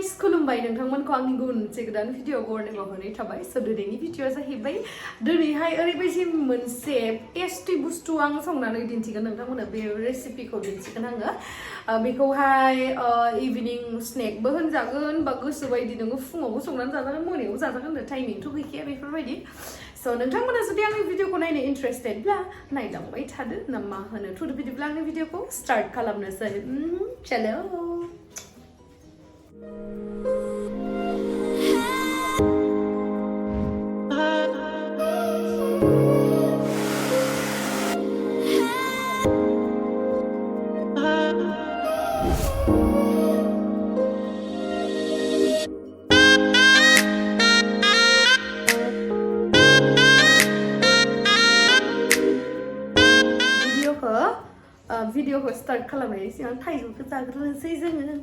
guys, खुलुमबाय नोंथांमोनखौ आंनि गुबुन मोनसे गोदान भिडिअ बरनाय बावहरनाय थाबाय स' दिनैनि भिडिअआ जाहैबाय दिनैहाय ओरैबायदि मोनसे टेस्टि बुस्थु आं संनानै दिन्थिगोन नोंथांमोननो बे रेसिपिखौ दिन्थिगोन आङो बेखौहाय इभिनिं स्नेकबो होनजागोन बा गोसो बायदि नोङो फुङावबो संनानै जाजागोन मोनायावबो जाजागोन टाइमिंथ' गैखाया बेफोरबायदि स' नोंथांमोना जुदि आंनि भिडिअखौ नायनो इन्टारेस्टेडब्ला नायलांबाय थादो ना मा होनो थुदो बिदिब्ला आंनि भिडिअखौ स्टार्ट खालामनोसै चलो भिडिअखौ स्टार्ट खालामनायनि सिगां थाइजौखौ जाग्रोनोसै जोङो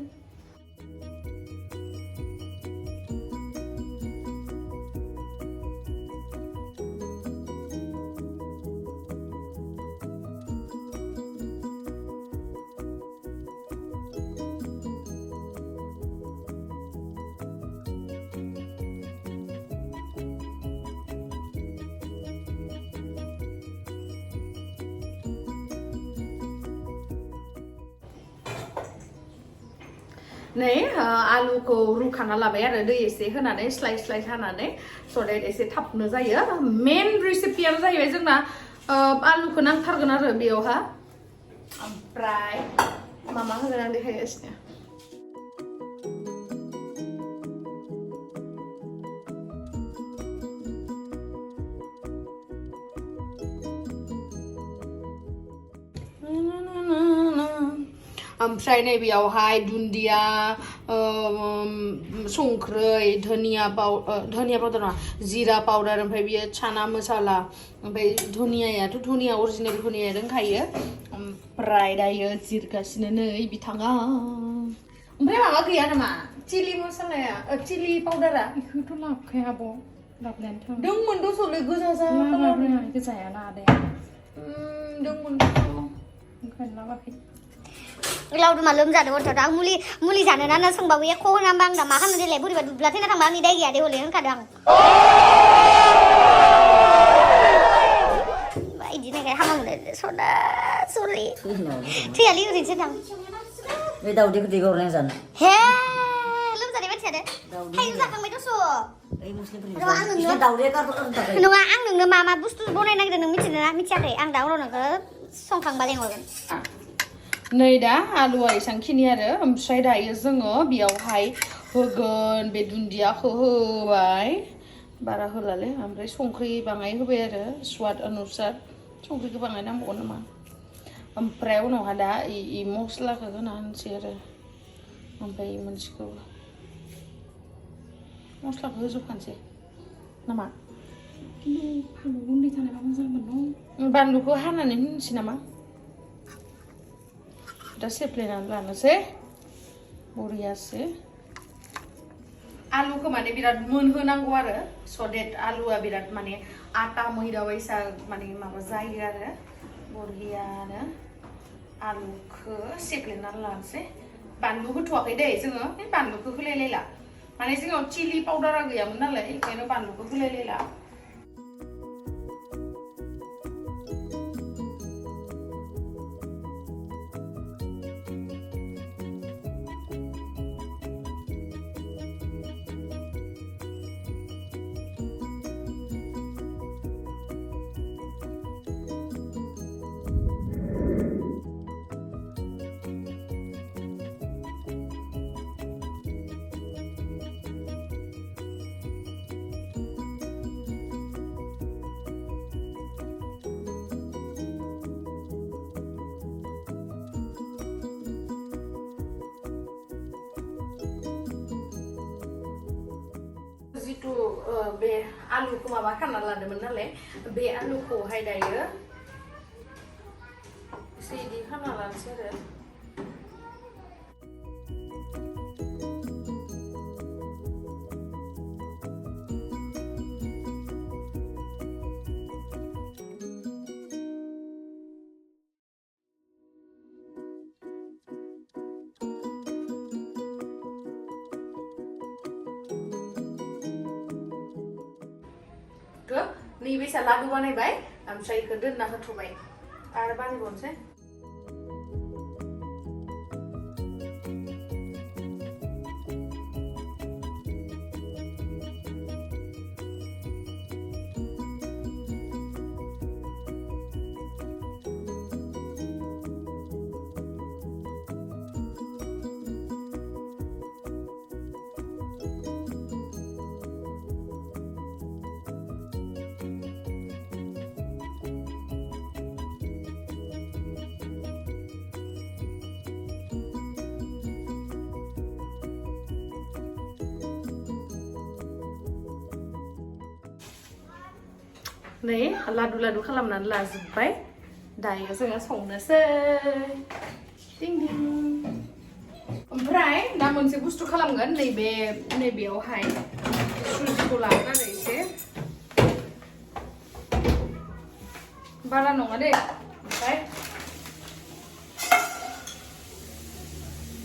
नै आलुखौ रुखाना लाबाय आरो दै एसे होनानै स्लाइस स्लाइस हानानै स' देट एसे थाबनो जायो मेन रेसिपियानो जाहैबाय जोंना आलुखौ नांथारगोन आरो बेयावहा ओमफ्राय मा होगोन आं देखायगासिनो ओमफ्राय नैबेयावहाय दुन्दिया संख्रै धनिया पाउडार नङा जिरा पाउडार ओमफ्राय बियो चाना मसाला ओमफ्राय धनियायाथ' धनिया अरिजिनेल धनिया दंखायो ओमफ्राय दायो जिरगासिनो नै बिथाङा ओमफ्राय माबा गैया नामा चिलि मसालाया चिलि पाउडारा बेखौथ' लाबोखाया आब' लाबोनायानोथ' दंमोन दस'लै गोजा जा गोजाया लादाया दंमोन ओंखायनो लाबाखै लावदुमा लोमजादों हरथाव आं मुलि जानो ना सोंबाबो एख' होनांबा आं दा मा खालामनो देलाय बोरैबा दुब्ला थैना थांबा आंनि दाय गैया दे हले होनखादों आं बिदि नायखाय हामा मोनो सदा सरि थैयालै ओरैनोसो दां बे दाउदैखौ दैगावरायना जानो हे लोमजानाय मानसियानो थाइजौ जाखांबाय दस' नङा आं नोंनो मा बुस्थु बनायनो नागिरदों नों मिथिनो ना मिथियाखै आं दा उनाव नोंखौ संखांबा लेंहरगोन नै दा आलुआ एसांखिनि आरो ओमफ्राय दायो जोङो बेयावहाय होगोन बे दुन्दियाखौ होबाय बारा होलालै ओमफ्राय संख्रि बाङाय होबाय आरो स्वाद अनुसार संख्रिखौ बाङाय नांबावगोन नामा ओमफ्राय उनावहा दा इ मस्लाखौ होना होनोसै आरो ओमफ्राय मोनसेखौ मस्लाखौ होजोबखानोसै नामा फानलु गुन्दै थानायबा मोजां मोनो बानलुखौ हानानै होनोसै नामा दा सेफ्लेनानै लानोसै बरियासो आलुखौ माने बिराद मोनहोनांगौ आरो स' देट आलुआ बिराद माने आटा मैदा बायसा माने माबा जायो आरो बरियानो आलुखौ सेफ्लेनानै लानोसै बानलु होथ'वाखै दे जोङो बे बानलुखौ होलायलायला माने जोंनाव चिलि पाउडारा गैयामोन नालाय बेखायनो बानलुखौ होलायलायला जितु बे आलुखौ माबा खाना लादोंमोन नालाय बे आलुखौहाय दायो एसे इदि खाना लानोसै आरो बेसा लादु बानायबाय ओमफ्राय इखो दोनना होथ'बाय आरो बानायबावनोसै नै लादु खालामनानै लाजोबबाय दायो जोङो संनोसै दिं दिं ओमफ्राय दा मोनसे बुस्थु खालामगोन नैबेयावहाय सुजिखौ लागोन आरो एसे बारा नङा दे ओमफ्राय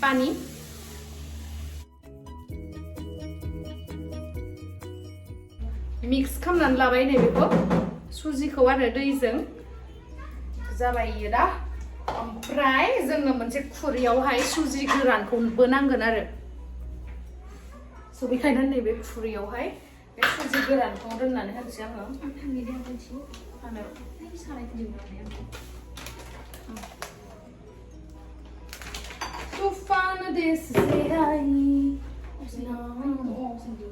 पानि मिक्स खालामनानै लाबाय नैबेखौ सुजिखौ आरो दैजों जाबाय इयो दा ओमफ्राय जोङो मोनसे खुरैयावहाय सुजि गोरानखौबो नांगोन आरो स' बेखायनो नैबे खुरैयावहाय बे सुजि गोरानखौ दोननानै होनोसै आङो Tufano desse aí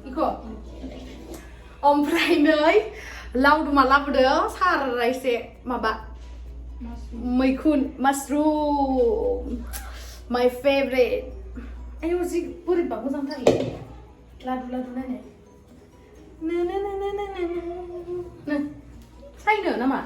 Iko ओमफ्राय नै लावदुमा लाबोदों सारा एसे माबा मैखुन माशरुम माय फेभरेट आयौ जि बोरैबा मोजांथारलै लादु नायनो नो सायनो नामा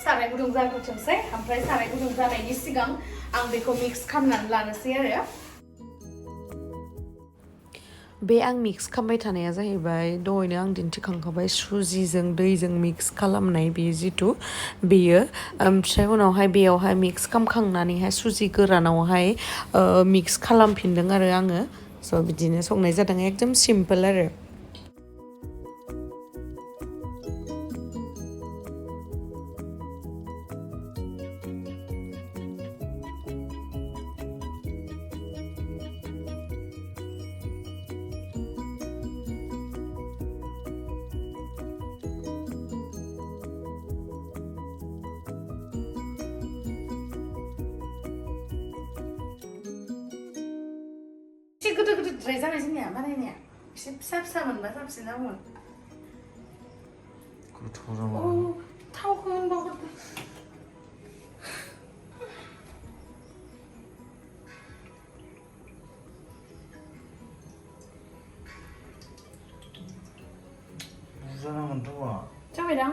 साराय गुदुं जाग्रोथोंसै ओमफ्राय साराय गुदुं जानायनि सिगां आं बेखौ मिक्स खालामनानै लानोसै आरो बे आं मिक्स खालामबाय थानाया जाहैबाय दहायनो आं दिन्थिखांखाबाय सुजिजों दैजों मिक्स खालामनाय बेयो जितु बेयो ओमफ्राय उनावहाय बेयावहाय मिक्स खालामखांनानैहाय सुजि गोरानावहाय मिक्स खालामफिनदों आरो आङो स' बिदिनो संनाय जादों एकदम सिम्पोल आरो एसे गोदो-गोदोद्राय जाबाय जोंनिया बानायनाया एसे फिसा मोनबा साबसिन जागौमोन थावखौ होनबाबो जाबायदां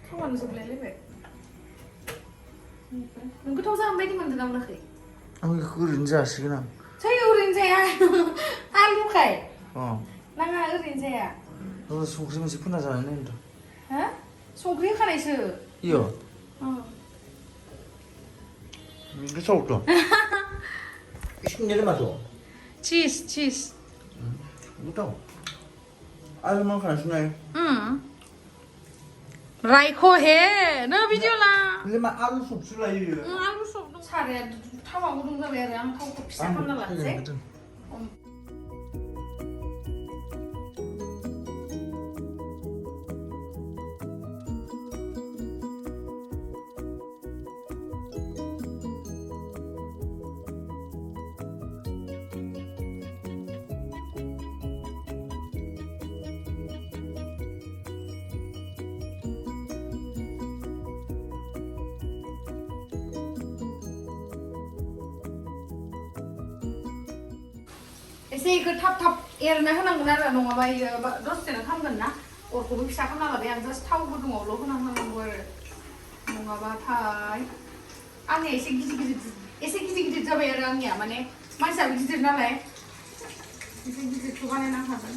थावानो जोबलायलायबाय नों गोथाव जागोन बायदि मोनदों मोनाखै आं बेखौ ओरैनो जासिगोन आं जायो ओरैनो जाया आलुखाय नाङा ओरैनो जाया संख्रि मोनसे फोना जानाय नायदों हा संख्रि होखानायसो इयो गोथावथ' 신내를 마셔. 치즈. 못하고. 아줌마 가시네. 응. 라이코 해. 너 비디오라. 근데 막 아루 속 줄라요. 응, 아루 속. 차례 타와 우동자 왜랑 타고 비싸한다 맞지? एसे इखो थाब एरना होनांगोन आरो नङाबा इयो दसेनो खामगोन ना अरखौबो फिसा खामना लाबाय आं जास्ट थाव गुदुङावल' होनांगौ आरो नङाबाथाय आंनिया एसे गिदिर जाबाय आरो आंनिया माने मानसियाबो गिदिर नालाय एसे गिदिरखौ बानायनांखागोन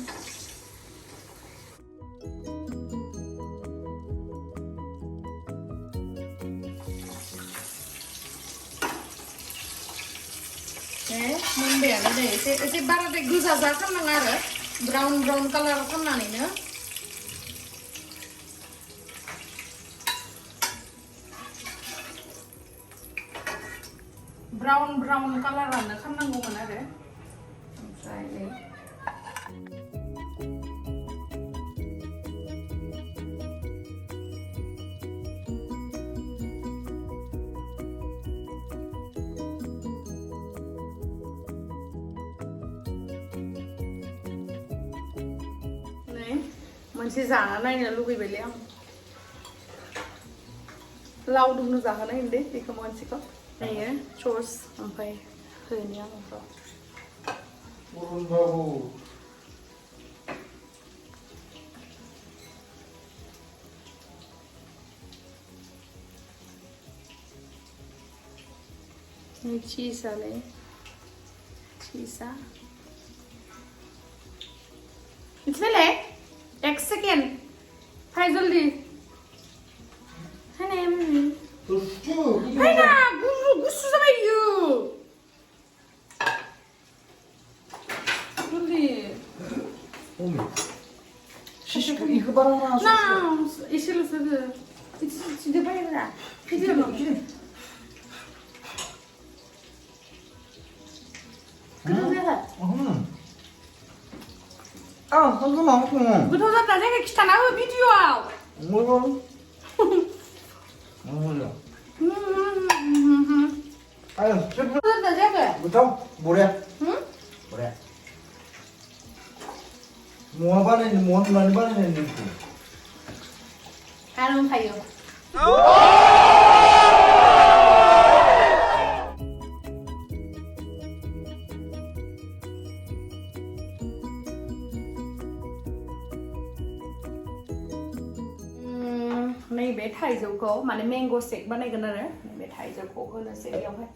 जाबायानो दे एसे बाराद्राय गोजा जा खालामनाङा आरो ब्राउन कालार खालामनानैनो ब्राउन कालारानो खालामनांगौमोन आरो ओमफ्राय मोनसे जाना नायनो लुगैबायलै आं लावदुमनो जाहोनाय होनदे बेखौ मोनसेखौ नायो सस ओमफ्राय होनि आं cheese-ale cheese इतले 1 सेकेंड फाय जल्दी है ना है ना गुसु जाबाय इयो जल्दी 이거 봐라. 나 이실로서 그 진짜 빨리라 피디로 아, 한번 먹고. 그거 다 내가 기타나 비디오야. 뭐야? 뭐야? 아유, 셰프. 그거 다 내가. 부터 뭐래? 응? 뭐래? 뭐 많이 바르는 거. 하는 파요. नैबे थाइजौखौ माने मैंगो शेक बानायगोन आरो नैबे थाइजौखौ होनोसै बेयावहाय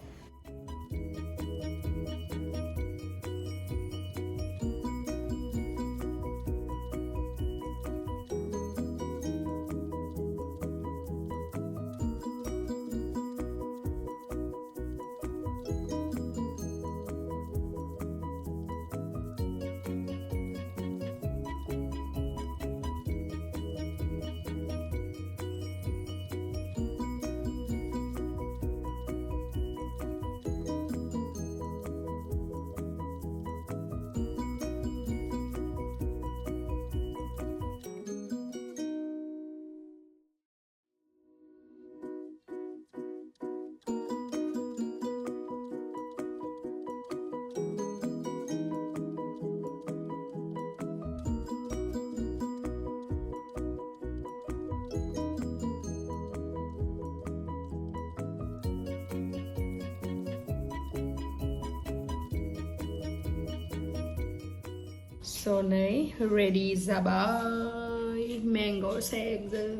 So नै ready जाबाय मैंगो शेक जों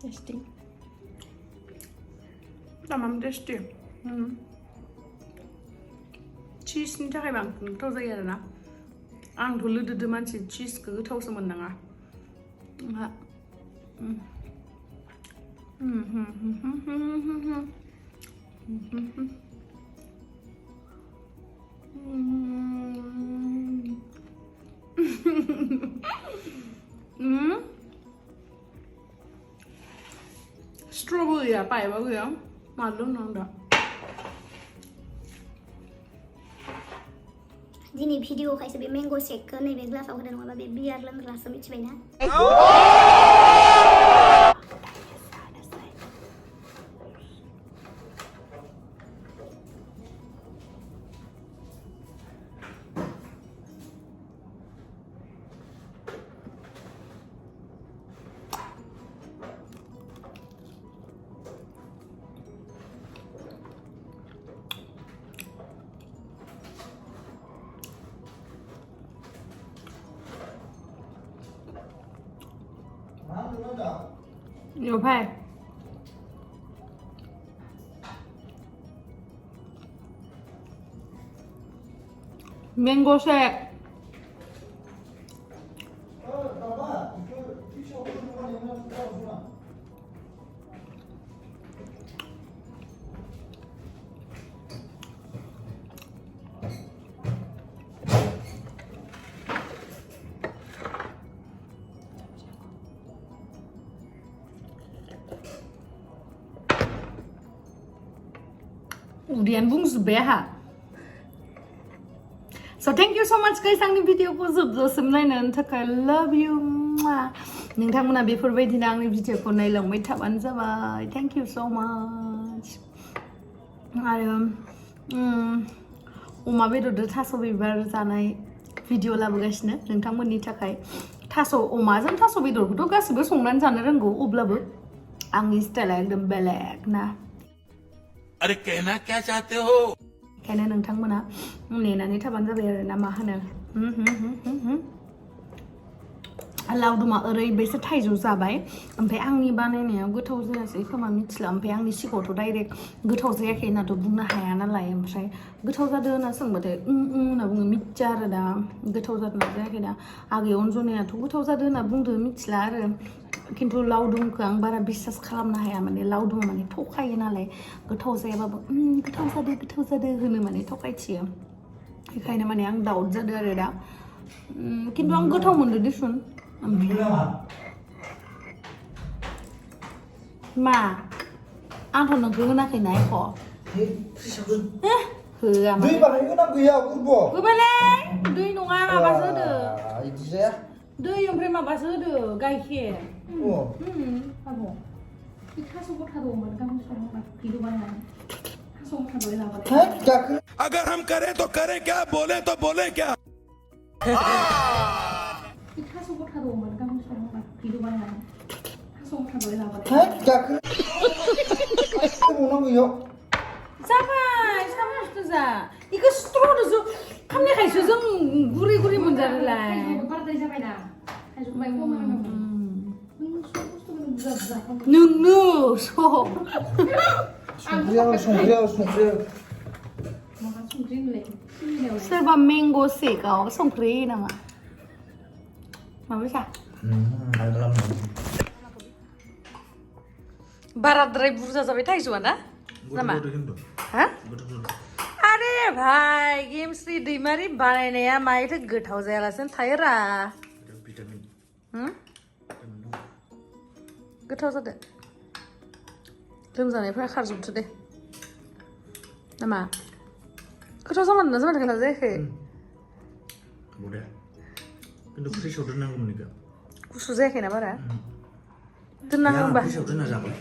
tasty tamam tasty cheese नि थाखाय बांसिन गोथाव जायो आरोना आंथ' लोदोदो मानसि चीजखौ गोथावसो मोननाङा स्ट्रबेरीया पाइबा गैया मार लोंनांगौ दा दिनै भिडिअखायसो बे मैंगो शेकखौ नैबे ग्लासाव होदों नङाबा बे बियार लोंग्रासो मिथिबायना nhiều phải mango shake उदैयानो बुंजोब्बाय आहा So thank you so much guys आंनि भिडिअखौ जोबजासिम नायनायनि थाखाय love you नोंथांमोना बेफोरबायदिनो आंनि भिडिअखौ नायलांबाय थाबानो जाबाय thank you so much आरो अमा बेदरजों थास' बिबार जानाय भिडिअ लाबोगासिनो नोंथांमोननि थाखाय अमाजों थास' बेदरखौथ' गासिबो संनानै जानो रोंगौ अब्लाबो आंनि स्टाइला एकदम बेलेग ना अरे कहना क्या चाहते हो ओंखायनो नोंथांमोना नेनानै थाबानो जाबाय आरो ना मा होनो लावदुमा ओरैबायसो थाइजौ जाबाय ओमफ्राय आंनि बानायनाया गोथाव जायासै खोमा मिथिला ओमफ्राय आंनि सिगाङावथ' डाइरेक्ट गोथाव जायाखै होननाथ' बुंनो हाया नालाय ओमफ्राय गोथाव जादों होनना सोंबाथाय होनना बुङो मिथिया आरो दा गोथाव जादोंना जायाखै दा आगै अनजनायाथ' गोथाव जादों होनना बुंदो मिथिला आरो खिन्थु लावदुमखौ आं बारा बिसास खालामनो हाया माने लावदुमा माने थखायो नालाय गोथाव जायाबाबो गोथाव जादों होनो माने थखायथियो बेखायनो माने आं दाउट जादों आरो दा खिन्थु आं गोथाव मोनदों दिसुन मा आंथ' नोंखौ होनाखैना एख' होआ दै बानायगोन गैया गुरब' होबायलै दै नङा माबासो होदो इदि जाया दै ओमफ्राय माबासो होदो गाइखेर आब' बे थास' गथा दंमोन गाबोन सङोबा भिडिअ बानायनानै थास' गथा दय लाबालाय है गाखो अगर हम करें तो करें क्या बोले तो बोले क्या बे थास' गथा दंमोन गाबोन सङोबा भिडिअ बानायनानै थास' गथा दय लाबालाय है गाखो बुंनांगौ इयाव जाबाय सामसखौ जा इखौ स्ट्र'जों खामनायखायसो जों गुरै गुरै मोनजादोलाय बाराद्राय जाबायना थाइजौ बाय खमायनांगौ नोंनो संख्रियाव माबा संख्रि होनलाय सोरबा मेंग' सेकआव संख्रि होयो नामा माबायसा बाराद्राय बुरजा जाबाय थाइजौआ ना नामा हा अरे भाई गेमस्रि दैमारि बानायनाया मायथो गोथाव जायालासिनो थायोरा गोथाव जादो लोमजानायफ्रा खारजोबथो दे नामा गोथाव जामारदोंना जामाराखै जायाखै बरिया खिन्थु फ्रिजआव दोननांगौमोन इखो गुसु जायाखैना बारा दोनना होनबा फ्रिजआव दोनना जाबाय